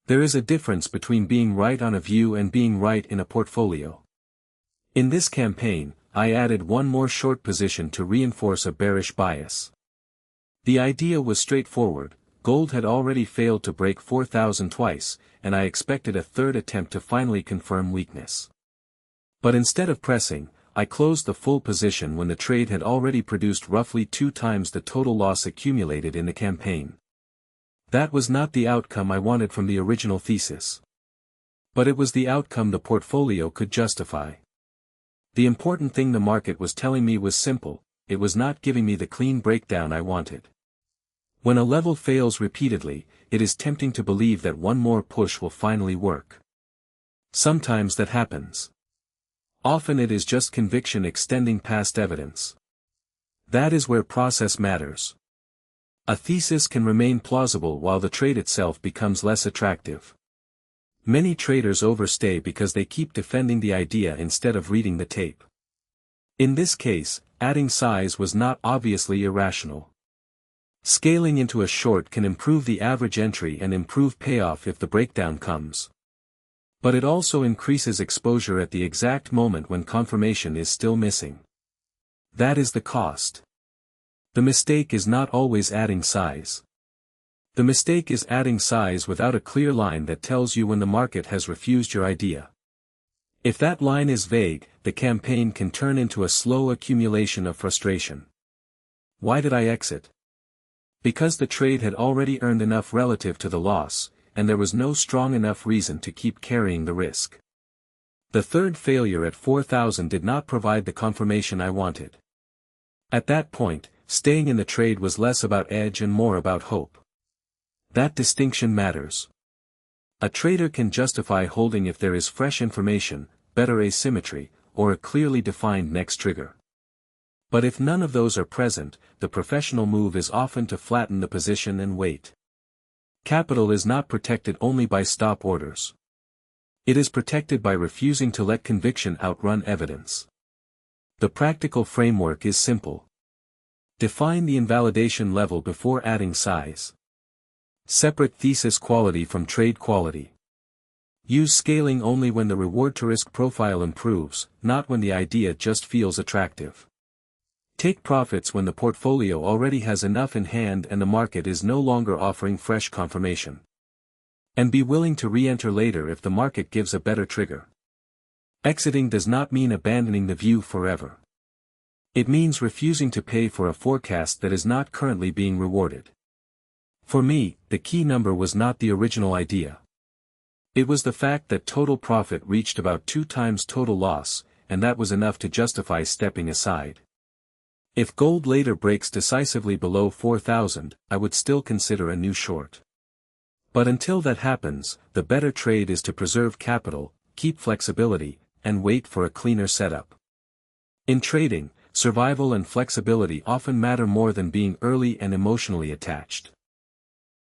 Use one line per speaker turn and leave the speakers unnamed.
There is a difference between being right on a view and being right in a portfolio. In this campaign, I added one more short position to reinforce a bearish bias. The idea was straightforward: gold had already failed to break 4,000 twice, and I expected a third attempt to finally confirm weakness. But instead of pressing, I closed the full position when the trade had already produced roughly 2 times the total loss accumulated in the campaign. That was not the outcome I wanted from the original thesis. But it was the outcome the portfolio could justify. The important thing the market was telling me was simple: it was not giving me the clean breakdown I wanted. When a level fails repeatedly, it is tempting to believe that one more push will finally work. Sometimes that happens. Often it is just conviction extending past evidence. That is where process matters. A thesis can remain plausible while the trade itself becomes less attractive. Many traders overstay because they keep defending the idea instead of reading the tape. In this case, adding size was not obviously irrational. Scaling into a short can improve the average entry and improve payoff if the breakdown comes. But it also increases exposure at the exact moment when confirmation is still missing. That is the cost. The mistake is not always adding size. The mistake is adding size without a clear line that tells you when the market has refused your idea. If that line is vague, the campaign can turn into a slow accumulation of frustration. Why did I exit? Because the trade had already earned enough relative to the loss, and there was no strong enough reason to keep carrying the risk. The third failure at 4,000 did not provide the confirmation I wanted. At that point, staying in the trade was less about edge and more about hope. That distinction matters. A trader can justify holding if there is fresh information, better asymmetry, or a clearly defined next trigger. But if none of those are present, the professional move is often to flatten the position and wait. Capital is not protected only by stop orders. It is protected by refusing to let conviction outrun evidence. The practical framework is simple. Define the invalidation level before adding size. Separate thesis quality from trade quality. Use scaling only when the reward-to-risk profile improves, not when the idea just feels attractive. Take profits when the portfolio already has enough in hand and the market is no longer offering fresh confirmation. And be willing to re-enter later if the market gives a better trigger. Exiting does not mean abandoning the view forever. It means refusing to pay for a forecast that is not currently being rewarded. For me, the key number was not the original idea. It was the fact that total profit reached about 2 times total loss, and that was enough to justify stepping aside. If gold later breaks decisively below 4,000, I would still consider a new short. But until that happens, the better trade is to preserve capital, keep flexibility, and wait for a cleaner setup. In trading, survival and flexibility often matter more than being early and emotionally attached.